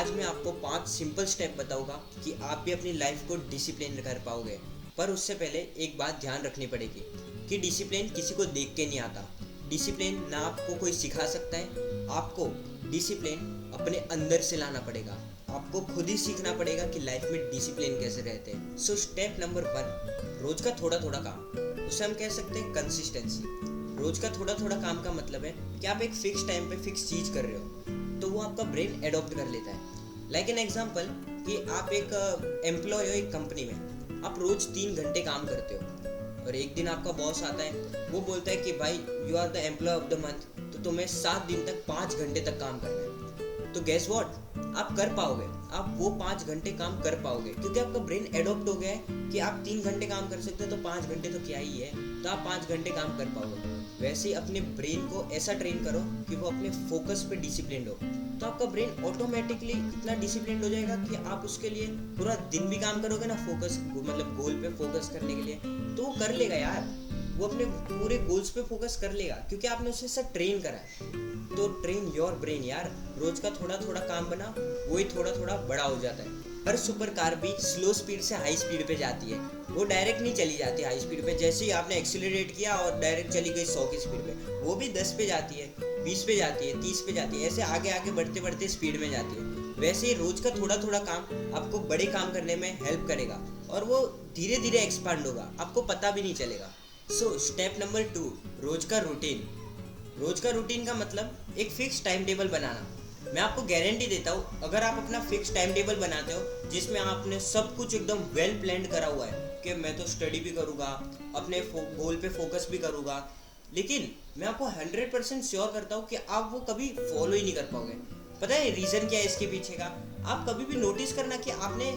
आज मैं आपको 5 सिंपल स्टेप बताऊंगा कि आप भी अपनी लाइफ को डिसिप्लिन कर पाओगे। पर उससे पहले एक बात ध्यान रखनी पड़ेगी कि डिसिप्लिन किसी को देख के नहीं आता। डिसिप्लिन ना आपको कोई सिखा सकता है, आपको डिसिप्लिन अपने अंदर से लाना पड़ेगा। आपको खुद ही सीखना पड़ेगा कि लाइफ में डिसिप्लिन कैसे रहते हैं। सो स्टेप नंबर 1, रोज का थोड़ा थोड़ा काम। उसे हम कह सकते हैं कंसिस्टेंसी। रोज का थोड़ा थोड़ा काम का मतलब है कि आप एक फिक्स टाइम पे फिक्स चीज कर रहे हो, तो वो आपका ब्रेन एडॉप्ट कर लेता है। लाइक एन एग्जाम्पल कि आप एक एम्प्लॉय हो एक कंपनी में, आप रोज 3 घंटे काम करते हो और एक दिन आपका बॉस आता है, वो बोलता है कि भाई you are the employee of the month, तो तुम्हें 7 दिन तक 5 घंटे तक काम करना है। तो गेस व्हाट, आप कर पाओगे, आप वो 5 घंटे काम कर पाओगे क्योंकि आपका ब्रेन एडॉप्ट हो गया है कि आप 3 घंटे काम कर सकते हो तो 5 घंटे तो क्या ही है, तो आप 5 घंटे काम कर पाओगे। वैसे ही अपने ब्रेन को ऐसा ट्रेन करो कि वो अपने फोकस पे डिसिप्लिन हो, तो आपका ब्रेन ऑटोमेटिकली इतना डिसिप्लिन हो जाएगा कि आप उसके लिए पूरा दिन भी काम करोगे ना, फोकस मतलब गोल पे फोकस करने के लिए, तो वो कर लेगा यार। वो अपने पूरे गोल्स पे फोकस कर लेगा क्योंकि आपने उसे सब ट्रेन करा है। तो ट्रेन योर ब्रेन यार। रोज का थोड़ा थोड़ा काम बना, वही थोड़ा थोड़ा बड़ा हो जाता है। हर सुपर कार भी स्लो स्पीड से हाई स्पीड पे जाती है, वो डायरेक्ट नहीं चली जाती हाई स्पीड पे। जैसे ही आपने एक्सीलरेट किया और डायरेक्ट चली गई 100 की स्पीड पे, वो भी 10 पे जाती है, 20 पे जाती है, 30 पे जाती है, ऐसे आगे आगे बढ़ते बढ़ते स्पीड में जाती है। वैसे ही रोज का थोड़ा थोड़ा काम आपको बड़े काम करने में हेल्प करेगा और वो धीरे धीरे एक्सपांड होगा, आपको पता भी नहीं चलेगा। सो स्टेप नंबर 2, रोज का रूटीन। रोज का रूटीन का मतलब एक फिक्स टाइम टेबल बनाना। मैं आपको गारंटी देता हूँ, अगर आप अपना फिक्स टाइम टेबल बनाते हो जिसमें आपने सब कुछ एकदम वेल प्लान्ड करा हुआ है कि मैं तो स्टडी भी करूँगा, अपने गोल पे फोकस भी करूँगा, लेकिन मैं आपको 100% श्योर करता हूँ कि आप वो कभी फॉलो ही नहीं कर पाओगे। पता है रीज़न क्या है इसके पीछे का? आप कभी भी नोटिस करना कि आपने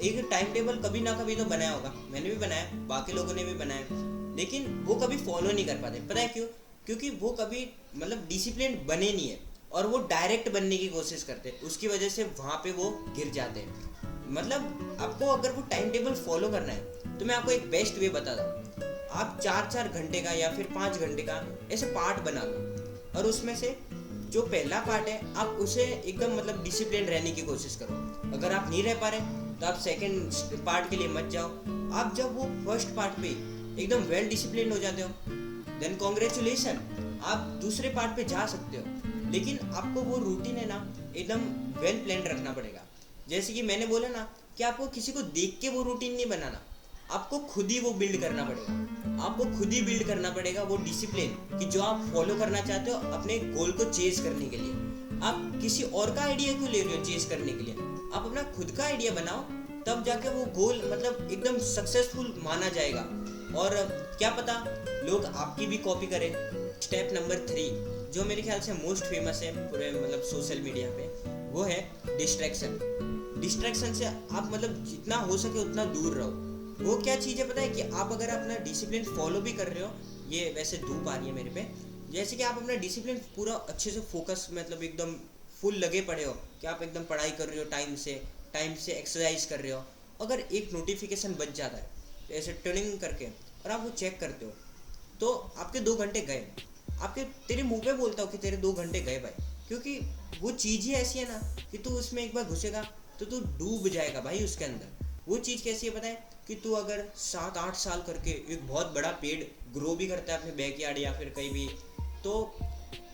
एक टाइम टेबल कभी ना कभी तो बनाया होगा, मैंने भी बनाया, बाकी लोगों ने भी बनाया, लेकिन वो कभी फॉलो नहीं कर पाते। पता है क्यों? क्योंकि वो कभी मतलब डिसिप्लिन बने नहीं है और वो डायरेक्ट बनने की कोशिश करते हैं, उसकी वजह से वहाँ पे वो गिर जाते हैं। मतलब आपको अगर वो टाइम टेबल फॉलो करना है तो मैं आपको एक बेस्ट वे बताता हूँ। आप 4-4 घंटे का या फिर 5 घंटे का ऐसे पार्ट बना लो और उसमें से जो पहला पार्ट है आप उसे एकदम मतलब डिसिप्लिन रहने की कोशिश करो। अगर आप नहीं रह पा रहे तो आप सेकंड पार्ट के लिए मत जाओ। आप जब वो फर्स्ट पार्ट पे एकदम वेल डिसिप्लिन हो जाते हो, देन कॉन्ग्रेचुलेशन, आप दूसरे पार्ट पे जा सकते हो। लेकिन आपको वो रूटीन है ना एकदम वेल प्लान रखना पड़ेगा। जैसे कि मैंने बोला ना कि आपको किसी को देख के वो रूटीन नहीं बनाना, आपको खुद ही वो बिल्ड करना पड़ेगा। आपको खुद ही बिल्ड करना पड़ेगा वो डिसिप्लिन कि जो आप फॉलो करना चाहते हो अपने गोल को चेज करने के लिए। आप किसी और का आइडिया क्यों ले रहे हो चेज करने के लिए? आप अपना खुद का आइडिया बनाओ, तब जाके वो गोल मतलब एकदम सक्सेसफुल माना जाएगा। और क्या पता लोग आपकी भी कॉपी करें। स्टेप नंबर 3 जो मेरे ख्याल से मोस्ट फेमस है पूरे मतलब सोशल मीडिया पे, वो है डिस्ट्रैक्शन। डिस्ट्रैक्शन से आप मतलब जितना हो सके उतना दूर रहो। वो क्या चीज़ है पता है कि आप अगर अपना डिसिप्लिन फॉलो भी कर रहे हो, ये वैसे धूप आ रही है मेरे पे, जैसे कि आप अपना डिसिप्लिन पूरा अच्छे से फोकस मतलब एकदम फुल लगे पड़े हो कि आप एकदम पढ़ाई कर रहे हो, टाइम से एक्सरसाइज कर रहे हो, अगर एक नोटिफिकेशन बच जाता है तो ऐसे टर्निंग करके और आप वो चेक करते हो, तो आपके 2 घंटे गए। आपके तेरे मुंह पे बोलता हूँ कि तेरे 2 घंटे गए भाई, क्योंकि वो चीज़ ही ऐसी है ना कि तू उसमें एक बार घुसेगा तो तू डूब जाएगा भाई उसके अंदर। वो चीज़ कैसी है पता है कि तू अगर 7-8 साल करके एक बहुत बड़ा पेड़ ग्रो भी करता है अपने बैकयार्ड या फिर कहीं भी, तो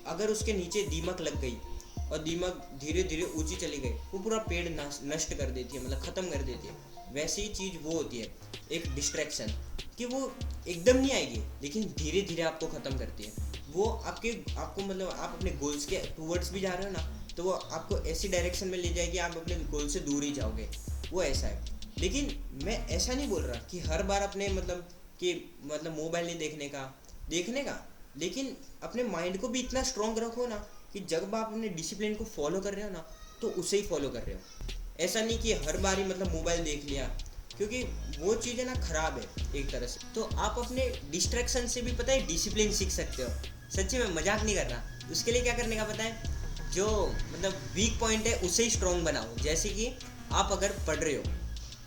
अगर उसके नीचे दीमक लग गई और दीमक धीरे धीरे ऊंची चली गई, वो पूरा पेड़ नष्ट कर देती है, मतलब ख़त्म कर देती है। वैसी ही चीज़ वो होती है एक डिस्ट्रैक्शन, कि वो एकदम नहीं आएगी लेकिन धीरे धीरे आपको ख़त्म करती है। वो आपको मतलब आप अपने गोल्स के टूवर्ड्स भी जा रहे हो ना, तो वो आपको ऐसी डायरेक्शन में ले जाएगी आप अपने गोल से दूर ही जाओगे। वो ऐसा है। लेकिन मैं ऐसा नहीं बोल रहा कि हर बार अपने मतलब मोबाइल नहीं देखने का, लेकिन अपने माइंड को भी इतना स्ट्रॉन्ग रखो ना कि जब आप अपने डिसिप्लिन को फॉलो कर रहे हो ना तो उसे ही फॉलो कर रहे हो। ऐसा नहीं कि हर बार ही मतलब मोबाइल देख लिया, क्योंकि वो चीज़ है ना खराब है एक तरह से। तो आप अपने डिस्ट्रैक्शन से भी पता है डिसिप्लिन सीख सकते हो। सच्ची में मजाक नहीं कर रहा। उसके लिए क्या करने का पता है, जो मतलब वीक पॉइंट है उसे ही स्ट्रॉन्ग बनाओ। जैसे कि आप अगर पढ़ रहे हो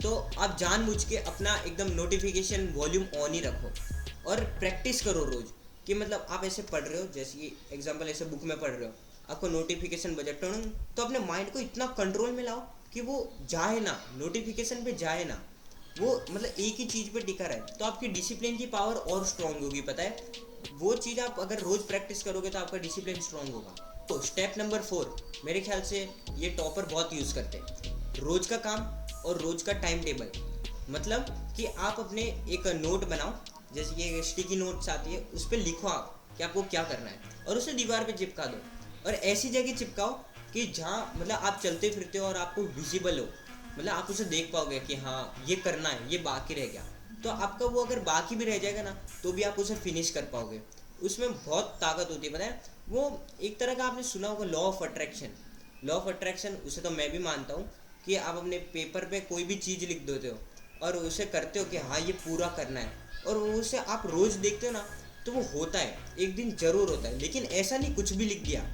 तो आप जानबूझ के अपना एकदम नोटिफिकेशन वॉल्यूम ऑन ही रखो और प्रैक्टिस करो रोज़ कि मतलब आप ऐसे पढ़ रहे हो, जैसे कि एग्जांपल ऐसे बुक में पढ़ रहे हो, आपको नोटिफिकेशन बजे टन, तो अपने माइंड को इतना कंट्रोल में लाओ कि वो जाए ना, नोटिफिकेशन पे जाए ना, वो मतलब एक ही चीज़ पे टिका रहे। तो आपकी डिसिप्लिन की पावर और स्ट्रांग होगी, पता है। वो चीज़ आप अगर रोज़ प्रैक्टिस करोगे तो आपका डिसिप्लिन स्ट्रांग होगा। तो स्टेप नंबर 4, मेरे ख्याल से ये टॉपर बहुत यूज़ करते हैं। रोज़ का काम और रोज़ का टाइम टेबल। मतलब कि आप अपने एक नोट बनाओ, जैसे ये स्टिकी नोट्स आती है, उस पर लिखो आप कि आपको क्या करना है, और उसे दीवार पे चिपका दो। और ऐसी जगह चिपकाओ कि जहाँ मतलब आप चलते फिरते हो और आपको विजिबल हो, मतलब आप उसे देख पाओगे कि हाँ ये करना है, ये बाकी रह गया। तो आपका वो अगर बाकी भी रह जाएगा ना, तो भी आप उसे फिनिश कर पाओगे। उसमें बहुत ताकत होती है, पता है। वो एक तरह का आपने सुना होगा law of attraction. Law of attraction, उसे तो मैं भी मानता हूँ कि आप अपने पेपर पे कोई भी चीज़ लिख देते हो और उसे करते हो कि हाँ ये पूरा करना है, और उसे आप रोज़ देखते हो ना, तो वो होता है, एक दिन ज़रूर होता है। लेकिन ऐसा नहीं कुछ भी लिख दिया,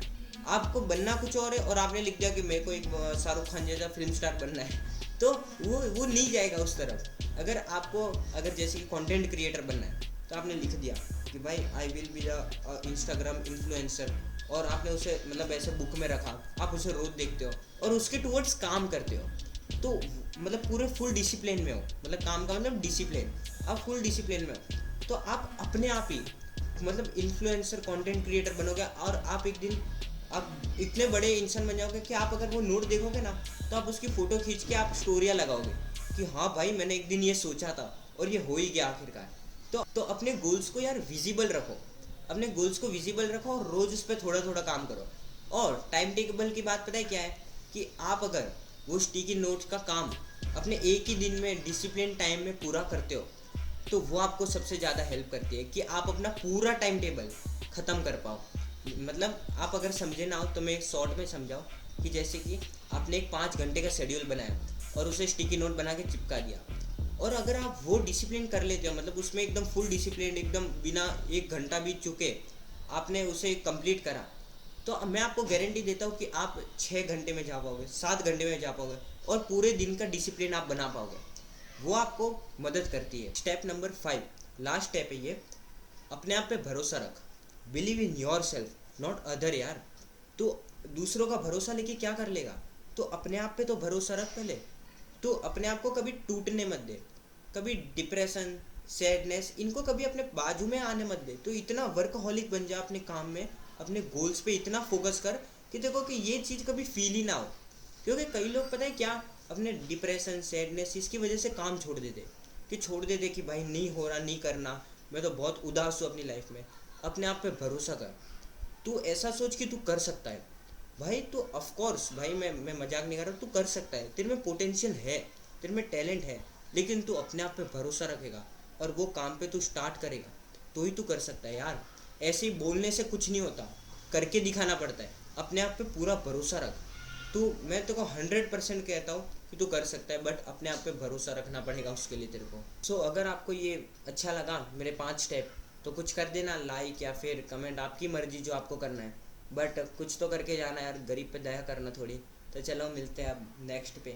आपको बनना कुछ और है और आपने लिख दिया कि मेरे को एक शाहरुख खान जैसा फिल्म स्टार बनना है, तो वो नहीं जाएगा उस तरफ। अगर आपको अगर जैसे कि कंटेंट क्रिएटर बनना है, तो आपने लिख दिया कि भाई I will be the Instagram influencer, और आपने उसे मतलब ऐसे बुक में रखा, आप उसे रोज देखते हो और उसके टूवर्ड्स काम करते हो, तो मतलब पूरे फुल डिसिप्लिन में हो। मतलब काम का मतलब डिसिप्लिन, आप फुल डिसिप्लिन में हो, तो आप अपने आप ही मतलब इन्फ्लुएंसर कंटेंट क्रिएटर बनोगे। और आप एक दिन आप इतने बड़े इंसान बन जाओगे कि आप अगर वो नोट देखोगे ना, तो आप उसकी फ़ोटो खींच के आप स्टोरियाँ लगाओगे कि हाँ भाई मैंने एक दिन ये सोचा था और ये हो ही गया आखिरकार। तो अपने गोल्स को यार विजिबल रखो, अपने गोल्स को विजिबल रखो और रोज़ उस पर थोड़ा थोड़ा काम करो। और टाइम टेबल की बात पता है क्या है, कि आप अगर वो स्टिकी नोट्स का काम अपने एक ही दिन में डिसिप्लिन टाइम में पूरा करते हो, तो वो आपको सबसे ज़्यादा हेल्प करती है कि आप अपना पूरा टाइम टेबल ख़त्म कर पाओ। मतलब आप अगर समझे ना हो तो मैं एक शॉर्ट में समझाऊँ, कि जैसे कि आपने एक 5 घंटे का शेड्यूल बनाया और उसे स्टिकी नोट बना के चिपका दिया, और अगर आप वो डिसिप्लिन कर लेते हो, मतलब उसमें एकदम फुल डिसिप्लिन, एकदम बिना 1 घंटा भी चुके आपने उसे कंप्लीट करा, तो मैं आपको गारंटी देता हूँ कि आप 6 घंटे में जा पाओगे, 7 घंटे में जा पाओगे, और पूरे दिन का डिसिप्लिन आप बना पाओगे। वो आपको मदद करती है। स्टेप नंबर 5, लास्ट स्टेप है ये, अपने आप पे भरोसा रख। Believe in your self not other यार। तो दूसरों का भरोसा लेके क्या कर लेगा, तो अपने आप पे तो भरोसा रख पहले। तो अपने आप को कभी टूटने मत दे, कभी डिप्रेशन, सैडनेस, इनको कभी अपने बाजू में आने मत दे। तो इतना वर्कहॉलिक बन जा अपने काम में, अपने गोल्स पे इतना फोकस कर कि देखो कि ये चीज़ कभी फील ही ना हो। क्योंकि कई लोग पता है क्या, अपने डिप्रेशन, सैडनेस, इसकी वजह से काम छोड़ देते, कि छोड़ देते कि भाई नहीं हो रहा, नहीं करना, मैं तो बहुत उदास हूँ अपनी लाइफ में। अपने आप पे भरोसा कर, तू ऐसा सोच कि तू कर सकता है भाई। तो ऑफ कोर्स भाई, मैं मजाक नहीं कर रहा, तू कर सकता है, तेरे में पोटेंशियल है, तेरे में टैलेंट है, लेकिन तू अपने आप पे भरोसा रखेगा और वो काम पे तू स्टार्ट करेगा, तो ही तू कर सकता है यार। ऐसे ही बोलने से कुछ नहीं होता, करके दिखाना पड़ता है। अपने आप पे पूरा भरोसा रख। तू, मैं तेरे को 100% कहता हूँ कि तू कर सकता है, बट अपने आप पे भरोसा रखना पड़ेगा उसके लिए तेरे को। सो अगर आपको ये अच्छा लगा मेरे 5 स्टेप, तो कुछ कर देना, लाइक या फिर कमेंट, आपकी मर्जी जो आपको करना है, बट कुछ तो करके जाना यार, गरीब पे दया करना थोड़ी। तो चलो मिलते हैं अब नेक्स्ट पे।